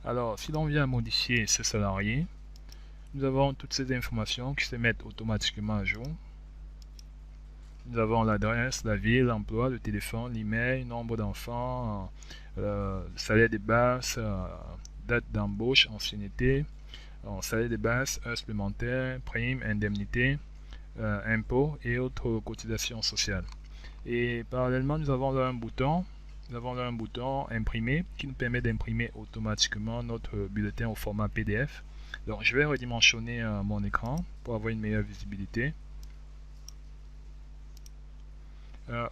Alors, si l'on vient modifier ce salarié, nous avons toutes ces informations qui se mettent automatiquement à jour. Nous avons l'adresse, la ville, l'emploi, le téléphone, l'email, nombre d'enfants, salaire de base, date d'embauche, ancienneté, salaire de base, heures supplémentaires, prime, indemnité, impôts et autres cotisations sociales. Et parallèlement, nous avons là un bouton. Nous avons là un bouton imprimer qui nous permet d'imprimer automatiquement notre bulletin au format PDF. Donc, je vais redimensionner mon écran pour avoir une meilleure visibilité.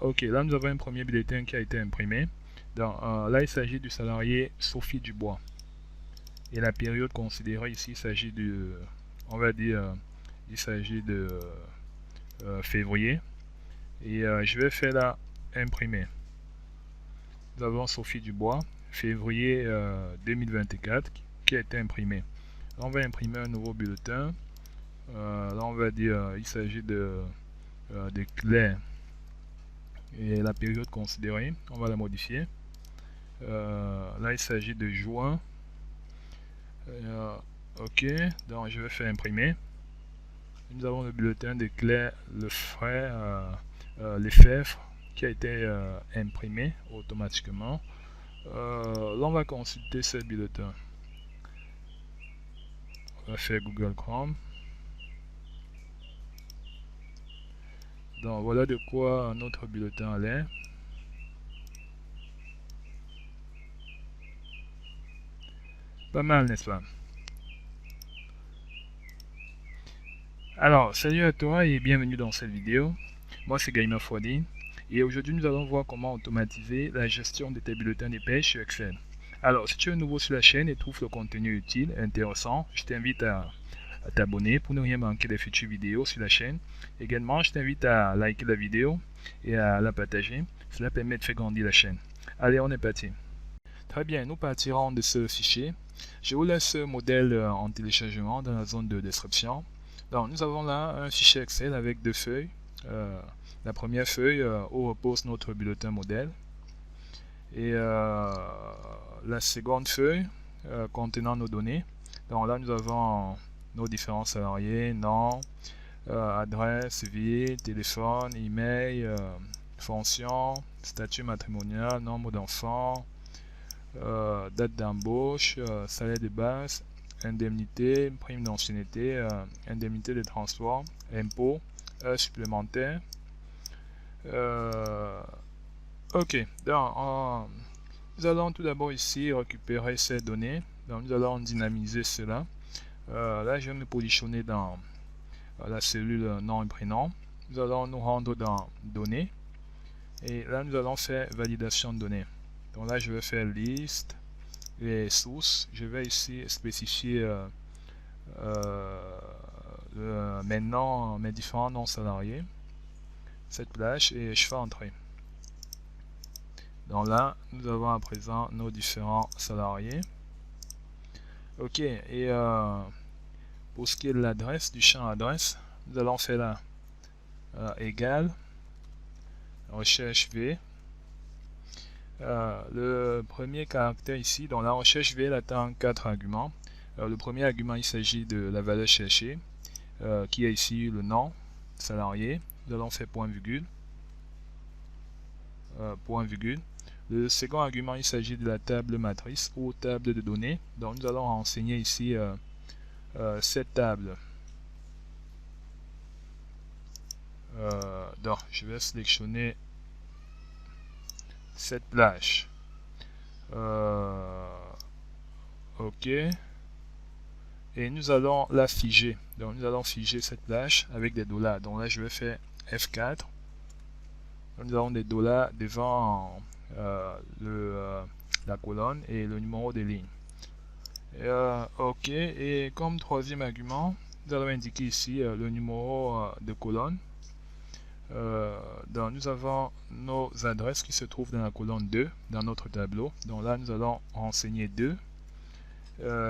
Ok, là nous avons un premier bulletin qui a été imprimé. Donc, là, il s'agit du salarié Sophie Dubois. Et la période considérée ici, il s'agit de, on va dire, il s'agit de février. Et je vais faire là imprimer. Nous avons Sophie Dubois, février 2024, qui a été imprimé. Là, on va imprimer un nouveau bulletin. Là, on va dire, il s'agit de Claire. Et la période considérée, on va la modifier. Là, il s'agit de juin. Ok, donc je vais faire imprimer. Nous avons le bulletin de Claire Lefebvre qui a été imprimé automatiquement. Là, on va consulter ce bulletin. On va faire Google Chrome. Donc voilà de quoi notre bulletin a l'air. Pas mal, n'est-ce pas? Alors, salut à toi et bienvenue dans cette vidéo. Moi, c'est Gamer4D et aujourd'hui, nous allons voir comment automatiser la gestion de tes bulletins de paie sur Excel. Alors, si tu es nouveau sur la chaîne et trouves le contenu utile et intéressant, je t'invite à t'abonner pour ne rien manquer des futures vidéos sur la chaîne. Également, je t'invite à liker la vidéo et à la partager. Cela permet de faire grandir la chaîne. Allez, on est parti. Très bien, nous partirons de ce fichier. Je vous laisse ce modèle en téléchargement dans la zone de description. Donc, nous avons là un fichier Excel avec deux feuilles. La première feuille où repose notre bulletin modèle. Et la seconde feuille contenant nos données. Donc là, nous avons nos différents salariés, nom, adresse, ville, téléphone, email, fonction, statut matrimonial, nombre d'enfants, date d'embauche, salaire de base, indemnité, prime d'ancienneté, indemnité de transport, impôts, heures supplémentaires. Ok, donc nous allons tout d'abord ici récupérer ces données. Donc nous allons dynamiser cela. Là, je vais me positionner dans la cellule nom et prénom. Nous allons nous rendre dans données. Et là, nous allons faire validation de données. Donc là, je vais faire liste et sources. Je vais ici spécifier maintenant mes différents noms salariés. Cette plage et je fais entrer. Donc là, nous avons à présent nos différents salariés. Ok, et pour ce qui est de l'adresse, du champ adresse, nous allons faire là égal recherche V. Le premier caractère ici, dans la recherche V, elle attend 4 arguments. Le premier argument, il s'agit de la valeur cherchée, qui est ici le nom salarié. Nous allons faire point virgule. Point virgule. Le second argument, il s'agit de la table matrice ou table de données. Donc nous allons renseigner ici cette table. Donc je vais sélectionner cette plage. Ok. Et nous allons la figer. Donc nous allons figer cette plage avec des dollars. Donc là je vais faire F4. Donc, nous avons des dollars devant la colonne et le numéro de ligne. Ok, et comme troisième argument, nous allons indiquer ici le numéro de colonne. Donc nous avons nos adresses qui se trouvent dans la colonne 2 dans notre tableau. Donc là nous allons renseigner 2.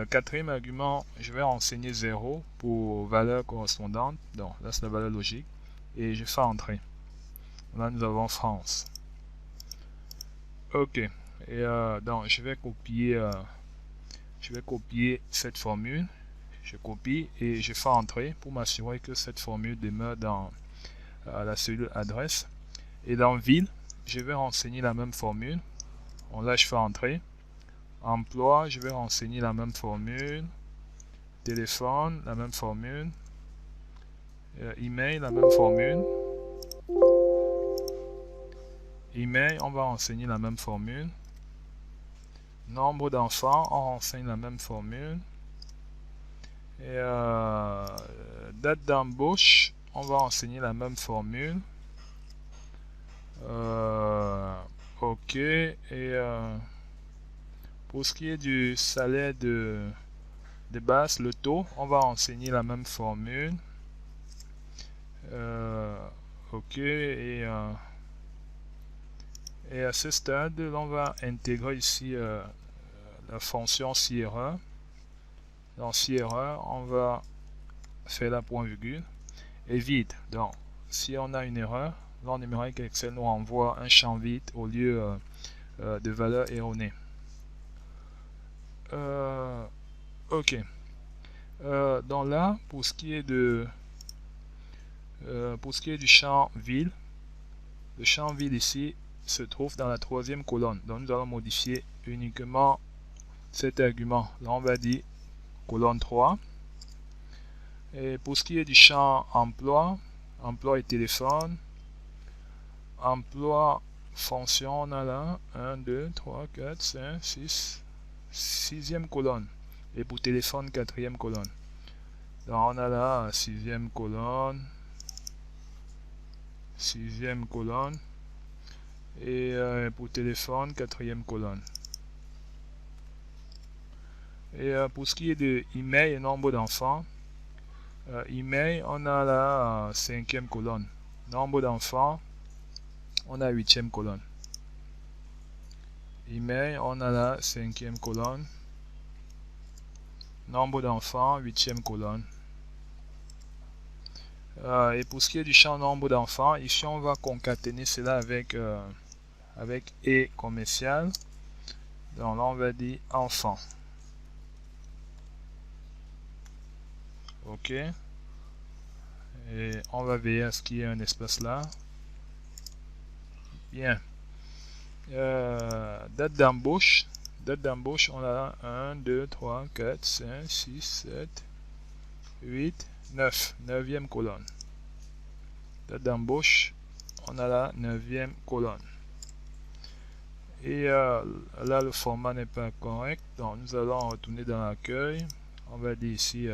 Quatrième argument, je vais renseigner 0 pour valeur correspondante. Donc là c'est la valeur logique. Et je fais entrer. Là nous avons France. Ok. Et donc je vais copier Je vais copier cette formule. Je copie et je fais entrer pour m'assurer que cette formule demeure dans la cellule adresse. Et dans ville, je vais renseigner la même formule. Là, je fais entrer. Emploi, je vais renseigner la même formule. Téléphone, la même formule. Email, la même formule. Email, on va renseigner la même formule. Nombre d'enfants, on renseigne la même formule. Et date d'embauche, on va renseigner la même formule. Ok. Et pour ce qui est du salaire de base, le taux, on va renseigner la même formule. Ok. Et à ce stade, on va intégrer ici la fonction si-erreur. Dans si-erreur, on va faire la point-virgule et vide. Donc, si on a une erreur, là on aimerait qu'Excel nous renvoie un champ vide au lieu de valeur erronée. Ok. Donc là, pour ce qui est du champ ville, le champ ville ici se trouve dans la troisième colonne. Donc nous allons modifier uniquement cet argument. Là on va dire colonne 3. Et pour ce qui est du champ emploi, emploi et téléphone, emploi fonction, on a là 1, 2, 3, 4, 5, 6, 6e colonne. Et pour téléphone, 4e colonne. Donc on a là 6e colonne, 6e colonne. Et pour téléphone, 4e colonne. Et pour ce qui est de email et nombre d'enfants, email, on a la 5e colonne. Nombre d'enfants, on a 8e colonne. Email, on a la 5e colonne. Nombre d'enfants, 8e colonne. Et pour ce qui est du champ nombre d'enfants, ici on va concaténer cela avec et commercial. Donc là on va dire enfant. Ok. Et on va veiller à ce qu'il y ait un espace là. Bien. Date d'embauche. Date d'embauche, on a 1, 2, 3, 4, 5, 6, 7, 8, 9. 9e colonne. Date d'embauche, on a la 9e colonne. Et là, le format n'est pas correct. Donc, nous allons retourner dans l'accueil. On va dire ici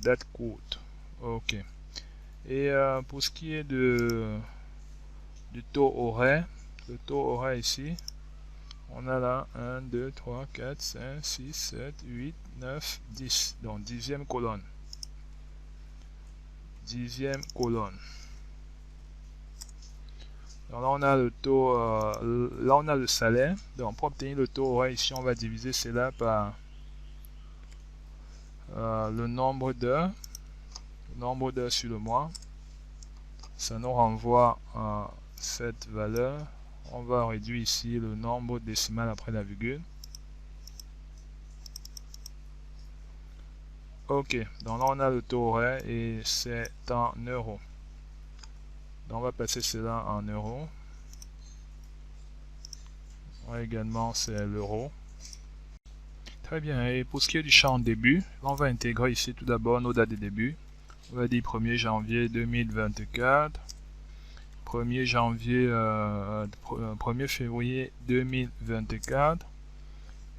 date courte. Ok. Et pour ce qui est du taux horaire, le taux horaire ici, on a là 1, 2, 3, 4, 5, 6, 7, 8, 9, 10. Donc 10e colonne. 10e colonne. Donc là on a le taux, là on a le salaire. Donc pour obtenir le taux horaire ici, on va diviser cela par le nombre d'heures sur le mois. Ça nous renvoie à cette valeur. On va réduire ici le nombre décimal après la virgule. Ok, donc là on a le taux horaire et c'est en euros. Donc on va passer cela en euros. Ouais, également c'est l'euro. Très bien, et pour ce qui est du champ début, là on va intégrer ici tout d'abord nos dates de début. On va dire 1er janvier 2024, 1er janvier, 1er février 2024.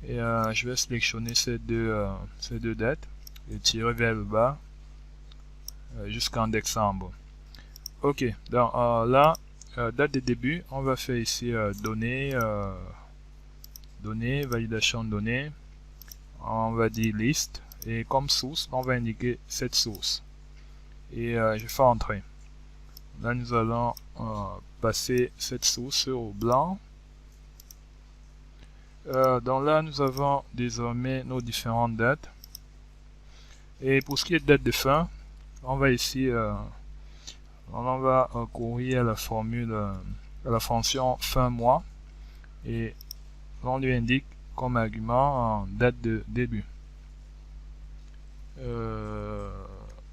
Et je vais sélectionner ces deux dates et tirer vers le bas jusqu'en décembre. Ok, donc là, date de début, on va faire ici données, validation de données. On va dire liste et comme source, on va indiquer cette source. Et je fais entrer. Là, nous allons passer cette source au blanc. Donc là, nous avons désormais nos différentes dates. Et pour ce qui est de date de fin, on va ici, on va courir à la formule, à la fonction fin mois. Et on lui indique comme argument en date de début.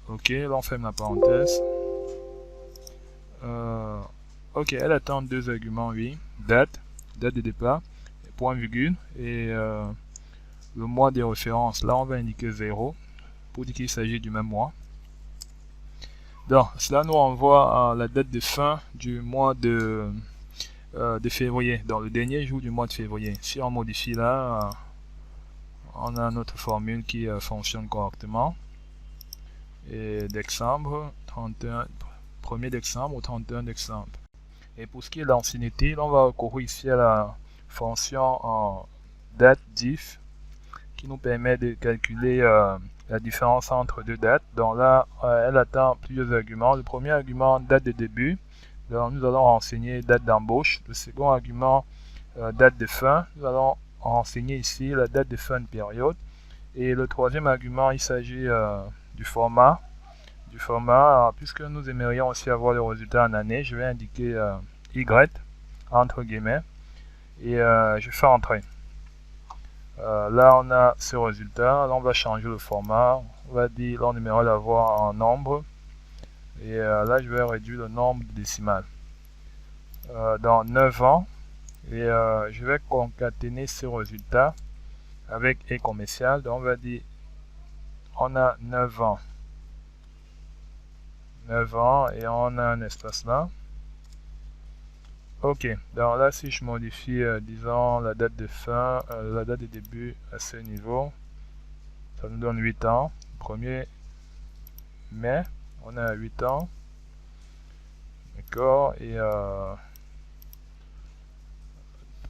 Ok, là on ferme la parenthèse. Ok, elle attend deux arguments, oui. Date de départ, point virgule, et le mois de référence. Là on va indiquer 0 pour dire qu'il s'agit du même mois. Donc cela nous envoie à la date de fin du mois de février, dans le dernier jour du mois de février. Si on modifie là, on a notre formule qui fonctionne correctement. Et décembre, 1er décembre au 31 décembre. Et pour ce qui est de l'ancienneté, on va recourir ici à la fonction en date diff qui nous permet de calculer la différence entre deux dates. Donc là, elle attend plusieurs arguments. Le premier argument, date de début. Donc nous allons renseigner date d'embauche. Le second argument, date de fin. Nous allons renseigner ici la date de fin de période. Et le troisième argument, il s'agit du format. Puisque nous aimerions aussi avoir le résultat en année, je vais indiquer Y entre guillemets et je fais entrer. Là on a ce résultat. Là on va changer le format. On va dire, là on aimerait l'avoir en nombre. Et là je vais réduire le nombre de décimales. Dans 9 ans. Et je vais concaténer ce résultat avec et commercial. Donc on va dire, on a 9 ans. 9 ans et on a un espace là. Ok, donc là si je modifie disons la date de fin, la date de début à ce niveau, ça nous donne 8 ans. 1er mai, on a 8 ans. D'accord, et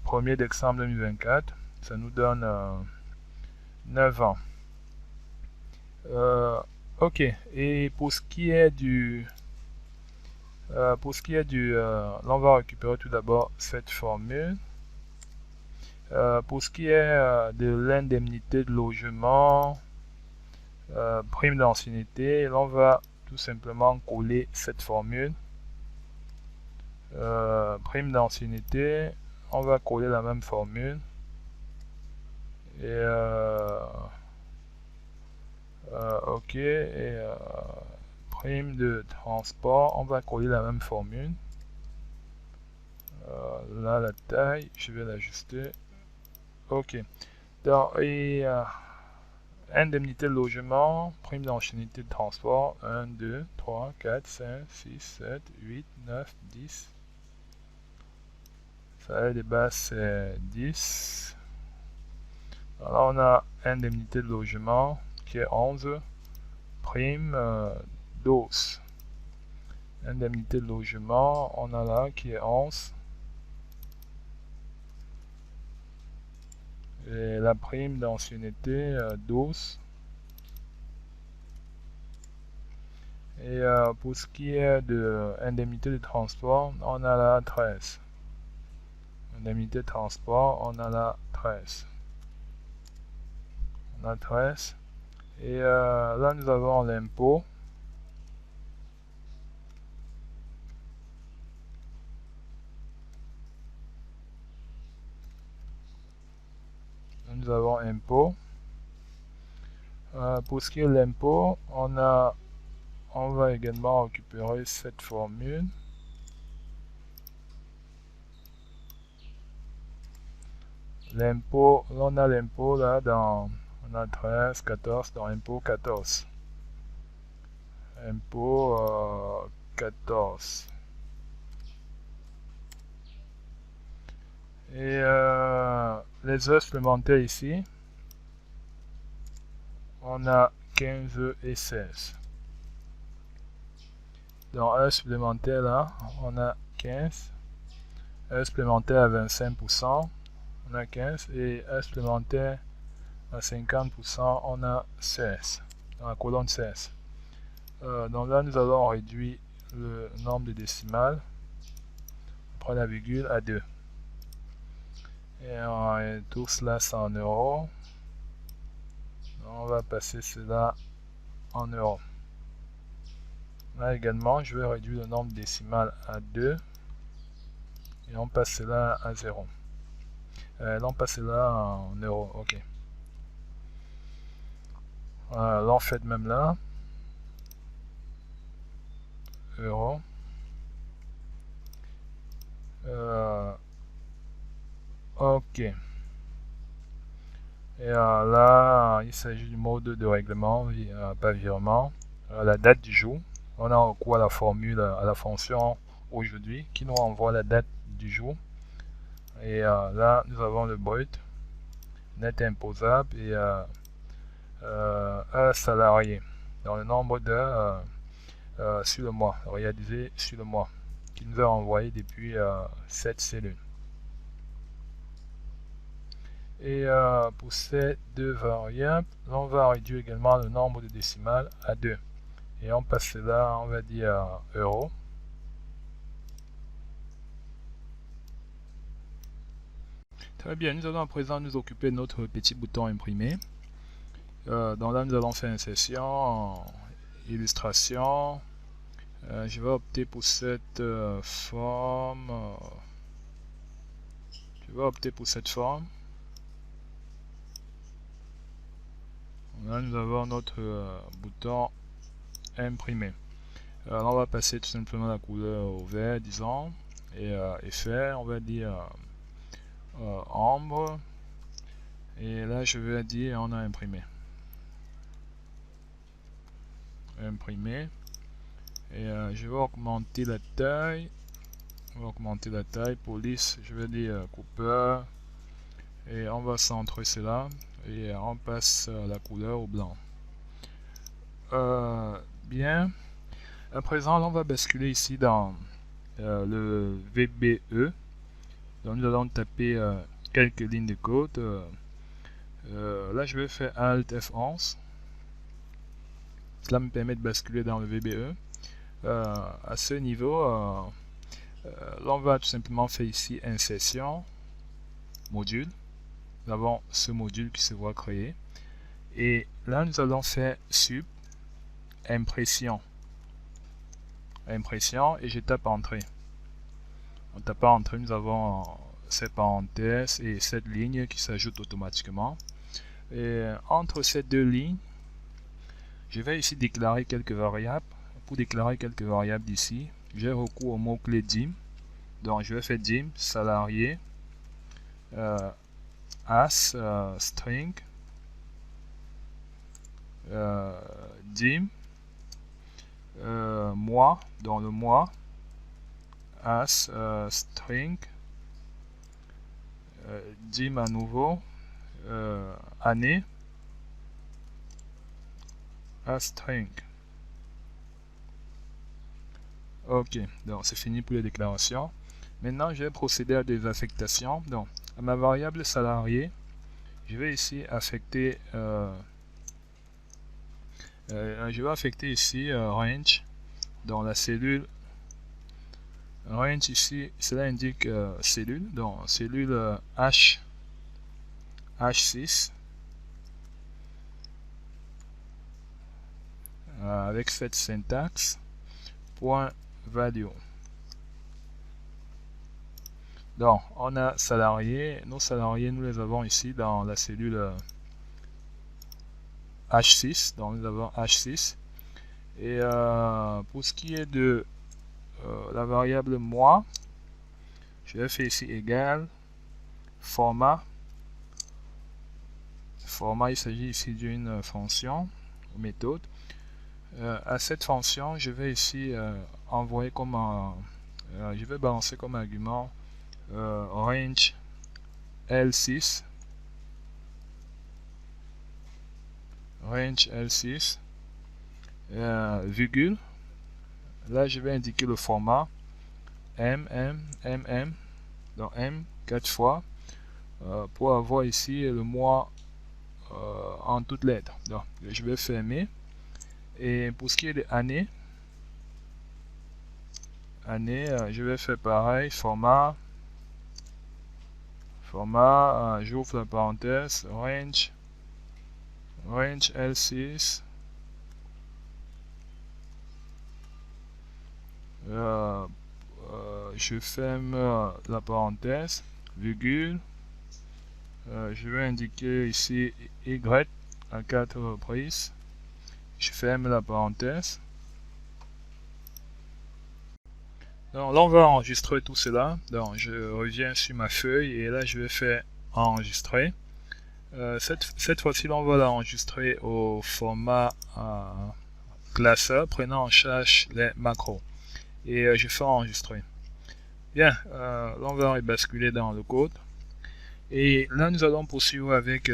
1er décembre 2024, ça nous donne 9 ans. Ok, et pour ce qui est du là on va récupérer tout d'abord cette formule. Pour ce qui est de l'indemnité de logement, prime d'ancienneté, là on va tout simplement coller cette formule. Prime d'ancienneté, on va coller la même formule. Et ok, et prime de transport, on va coller la même formule. Là la taille, je vais l'ajuster. Ok. Donc, et indemnité de logement, prime d'ancienneté de transport, 1, 2, 3, 4, 5, 6, 7, 8, 9, 10. Salaire de base c'est 10. Alors on a indemnité de logement qui est 11. Prime 12. Indemnité de logement, on a là qui est 11. Et la prime d'ancienneté 12. Et pour ce qui est de indemnité de transport, on a là 13. Indemnité de transport, on a là 13. On a 13. Et là nous avons l'impôt. Nous avons impôt. Pour ce qui est de l'impôt, on va également récupérer cette formule. L'impôt, on a l'impôt là dans, on a 13, 14, dans impôt 14. Impôt 14. Et les heures supplémentaires ici, on a 15 et 16. Dans heures supplémentaires là, on a 15. Heures supplémentaires à 25%, on a 15. Et heures supplémentaires à 50%, on a 16. Dans la colonne 16. Donc là, nous allons réduire le nombre de décimales. On prend la virgule à 2. Et tout cela, c'est en euros. On va passer cela en euros. Là également, je vais réduire le nombre décimal à 2. Et on passe cela à 0. Là, on passe là en euros. Ok. Là, on fait même là. Euros. Ok. Et là, il s'agit du mode de règlement, pas virement. La date du jour. On a recours à la formule, à la fonction aujourd'hui qui nous renvoie la date du jour. Et là, nous avons le brut, net imposable et un salarié. Dans le nombre d'heures sur le mois, réalisé sur le mois, qui nous a renvoyé depuis cette cellule. Et pour ces deux variables, on va réduire également le nombre de décimales à 2. Et on passe là, on va dire euros. Très bien, nous allons à présent nous occuper de notre petit bouton imprimé. Donc là, nous allons faire insertion, illustration. Je vais opter pour cette forme. Je vais opter pour cette forme. Là, nous avons notre bouton imprimé. Alors, on va passer tout simplement la couleur au vert, disons, et faire, on va dire ombre. Et là, je vais dire on a imprimé. Imprimé. Et je vais augmenter la taille. On va augmenter la taille. Police, je vais dire coupeur. Et on va centrer cela. Et on passe la couleur au blanc. Bien. À présent, là, on va basculer ici dans le VBE. Donc, nous allons taper quelques lignes de code. Là, je vais faire Alt F11. Cela me permet de basculer dans le VBE. À ce niveau, là, on va tout simplement faire ici insertion, module. Nous avons ce module qui se voit créer. Et là, nous allons faire sub, impression. Impression, et je tape entrée. En tapant entrée, nous avons ces parenthèses et cette ligne qui s'ajoute automatiquement. Et entre ces deux lignes, je vais ici déclarer quelques variables. Pour déclarer quelques variables d'ici, j'ai recours au mot-clé dim. Donc je vais faire dim, salarié, as, string, dim, mois, dans le mois, as, string, dim à nouveau, année, as string. Ok, donc c'est fini pour les déclarations. Maintenant, je vais procéder à des affectations. Donc, à ma variable salarié, je vais ici affecter, je vais affecter ici range dans la cellule. Range ici, cela indique cellule, donc cellule H6 avec cette syntaxe point value. Donc, on a salariés. Nos salariés, nous les avons ici dans la cellule H6. Donc, nous avons H6. Et pour ce qui est de la variable mois, je vais faire ici égal format. Format, il s'agit ici d'une fonction ou méthode. À cette fonction, je vais ici envoyer comme je vais balancer comme argument range L6 virgule. Là, je vais indiquer le format M, donc M 4 fois pour avoir ici le mois en toutes lettres. Donc, je vais fermer. Et pour ce qui est de année, je vais faire pareil, format, j'ouvre la parenthèse, range L6, je ferme la parenthèse, virgule, Je vais indiquer ici Y à 4 reprises. Je ferme la parenthèse. Donc là, on va enregistrer tout cela. Donc je reviens sur ma feuille et là, je vais faire enregistrer. Cette fois-ci, on va l'enregistrer au format classeur, prenant en charge les macros. Et je fais enregistrer. Bien, là, on va rebasculer dans le code. Et là, nous allons poursuivre avec,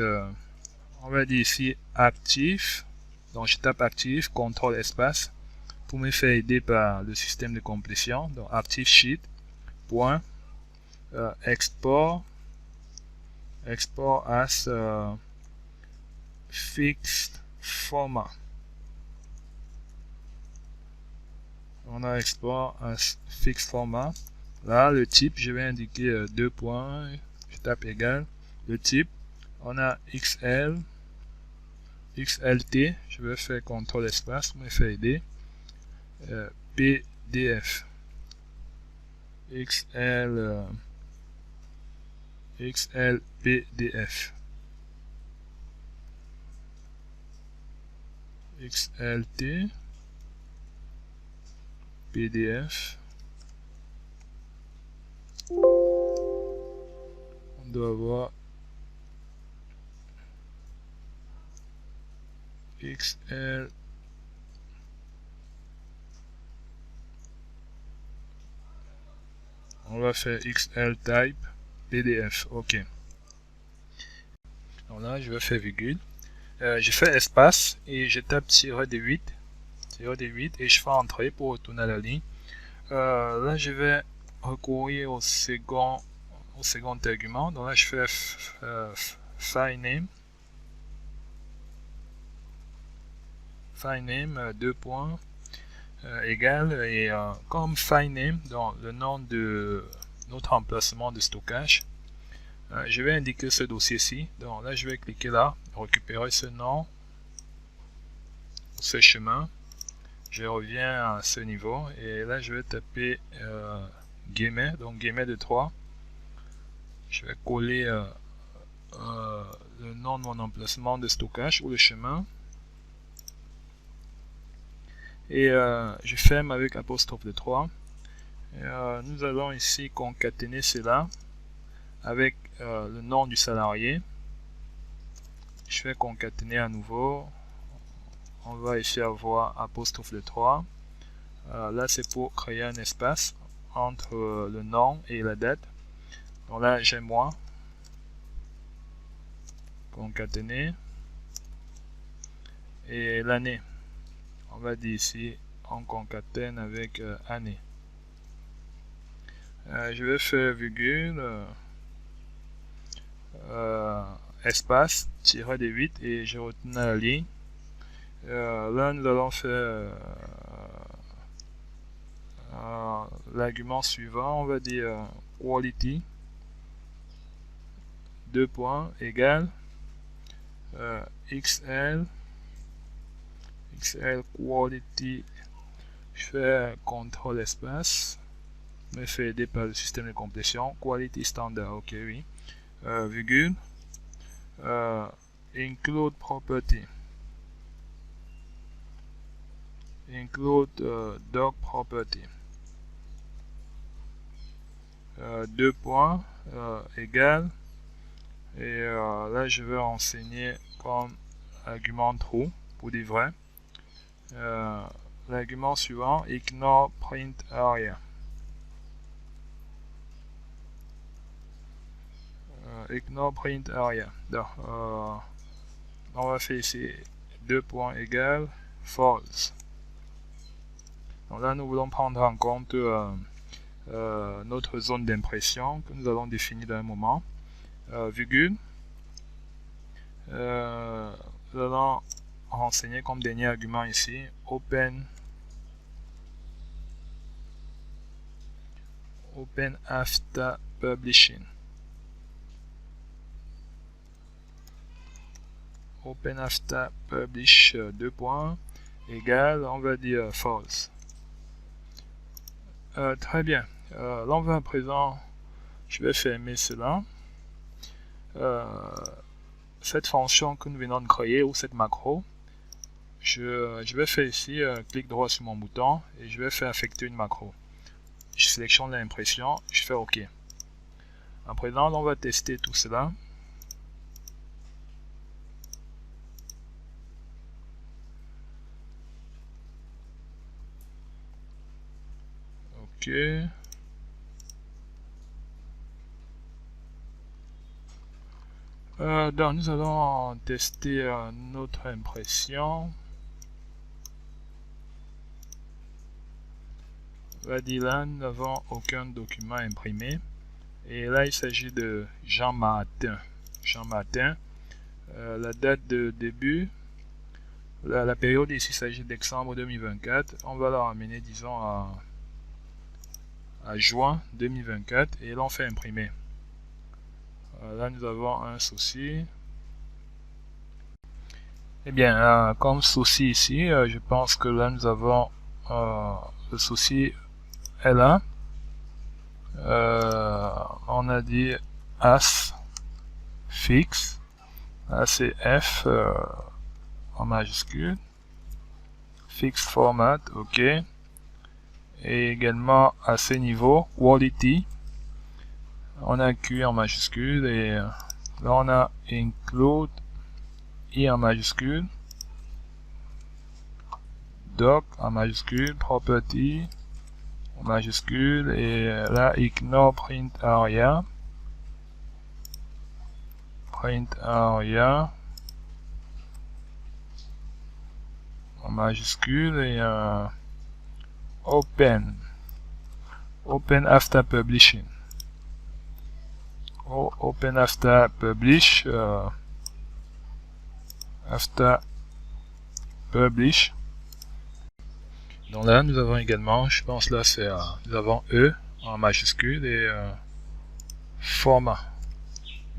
on va dire ici, actif. Donc, je tape actif, contrôle espace, pour me faire aider par le système de complétion. Donc, active sheet, point, export as fixed format. On a export as fixed format. Là, le type, je vais indiquer 2 points. Je tape égal. Le type, on a XL, XLT. Je vais faire contrôle espace pour me faire aider. PDF. XL PDF. XLT PDF. On doit avoir XL on va faire XL type PDF. Ok. Donc là, je vais faire virgule. Je fais espace et je tape -D8 et je fais entrer pour retourner à la ligne. Là, je vais recourir au second argument. Donc là, je fais file name 2 points égal et comme file name dans le nom de notre emplacement de stockage, je vais indiquer ce dossier-ci. Donc là, je vais cliquer là, récupérer ce nom, ce chemin. Je reviens à ce niveau et là, je vais taper guillemets, donc guillemets de 3. Je vais coller le nom de mon emplacement de stockage ou le chemin. Et je ferme avec apostrophe de 3. Et, nous allons ici concaténer cela avec le nom du salarié. Je vais concaténer à nouveau. On va ici avoir apostrophe de 3. Là, c'est pour créer un espace entre le nom et la date. Donc là, j'ai moi. Concaténer. Et l'année. On va dire ici, on concatène avec année. Je vais faire virgule, espace, -D8 et je retourne à la ligne. Là, nous allons faire l'argument suivant, on va dire quality, 2 points, égal, XL quality, je fais contrôle espace, me fait aider par le système de complétion, quality standard, ok, oui, virgule, include property, dog property, 2 points, égal, et là je vais renseigner comme argument true pour dire vrai. L'argument suivant, ignore print area. Ignore print area. Donc, on va faire ici 2 points égal false. Donc là, nous voulons prendre en compte notre zone d'impression que nous allons définir dans un moment. Virgule. Nous allons renseigner comme dernier argument ici open after publishing. Open after publish 2 points égal, on va dire false. Très bien. Là, on va à présent, je vais fermer cela. cette fonction que nous venons de créer ou cette macro, je vais faire ici clic droit sur mon bouton et je vais faire affecter une macro. Je sélectionne l'impression, je fais OK. À présent, on va tester tout cela. OK. Donc, nous allons tester notre impression. On va dire là, nous n'avons aucun document imprimé. Et là, il s'agit de Jean Martin. Jean Martin. La date de début, la période ici, il s'agit de décembre 2024. On va la ramener, disons, à juin 2024 et là, on fait imprimer. Là, nous avons un souci. Eh bien, comme souci ici, je pense que là, nous avons le souci est là. On a dit as fixe. Là, c'est F en majuscule. Fixed format, OK. Et également à ce niveau, quality. On a Q en majuscule et là, on a include I en majuscule. Doc en majuscule, property en majuscule et là ignore print area en majuscule et open after publishing, open after publish, donc là nous avons également, je pense là c'est nous avons E en majuscule et format.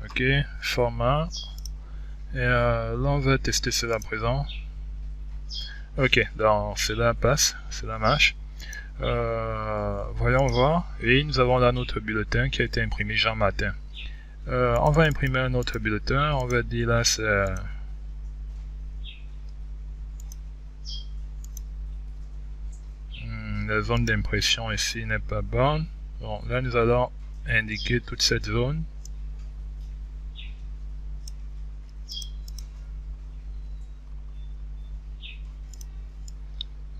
OK, format. Et là on va tester cela à présent. OK, donc cela passe, cela marche. Voyons voir. Et nous avons là notre bulletin qui a été imprimé Jean Martin. On va imprimer un autre bulletin. On va dire là c'est la zone d'impression ici n'est pas bonne. Bon, là nous allons indiquer toute cette zone.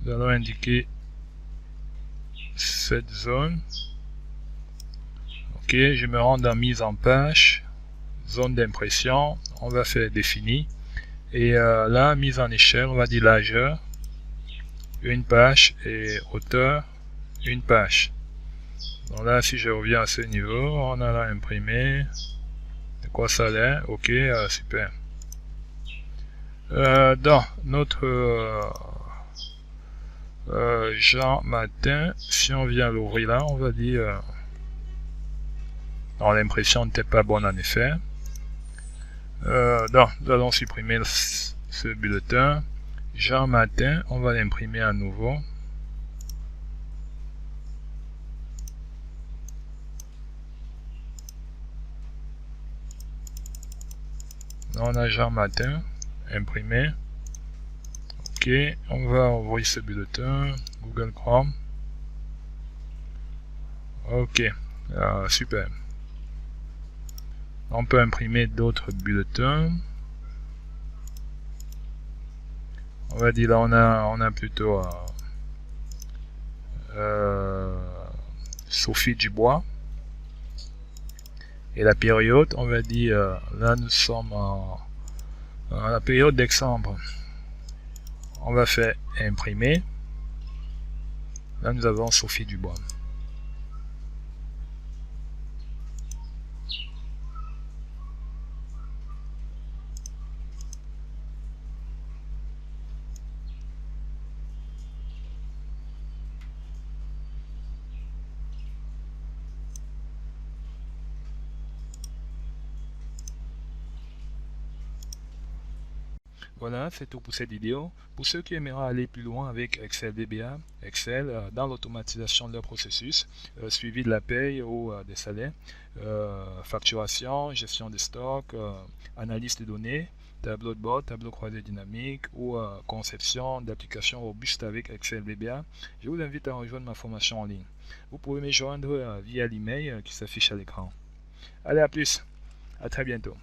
Nous allons indiquer cette zone. OK, je me rends dans mise en page, zone d'impression, on va faire défini. Et là, mise en échelle, on va dire largeur, une page et hauteur, une page. Donc là, si je reviens à ce niveau, on a là imprimé. De quoi ça l'est? OK, super. Dans notre Jean Martin, si on vient l'ouvrir là, on va dire l'impression n'était pas bonne en effet. Donc, nous allons supprimer ce bulletin. Jean Martin, on va l'imprimer à nouveau. On a Jean Martin imprimé. OK, on va ouvrir ce bulletin. Google Chrome. OK, super. On peut imprimer d'autres bulletins. On va dire là on a plutôt Sophie Dubois. Et la période, on va dire là nous sommes en la période d'exemple. On va faire imprimer. Là nous avons Sophie Dubois. Voilà, c'est tout pour cette vidéo. Pour ceux qui aimeraient aller plus loin avec Excel VBA, Excel dans l'automatisation de leur processus, suivi de la paye ou des salaires, facturation, gestion des stocks, analyse de données, tableau de bord, tableau croisé dynamique ou conception d'applications robustes avec Excel VBA, je vous invite à rejoindre ma formation en ligne. Vous pouvez me joindre via l'email qui s'affiche à l'écran. Allez, à plus, à très bientôt.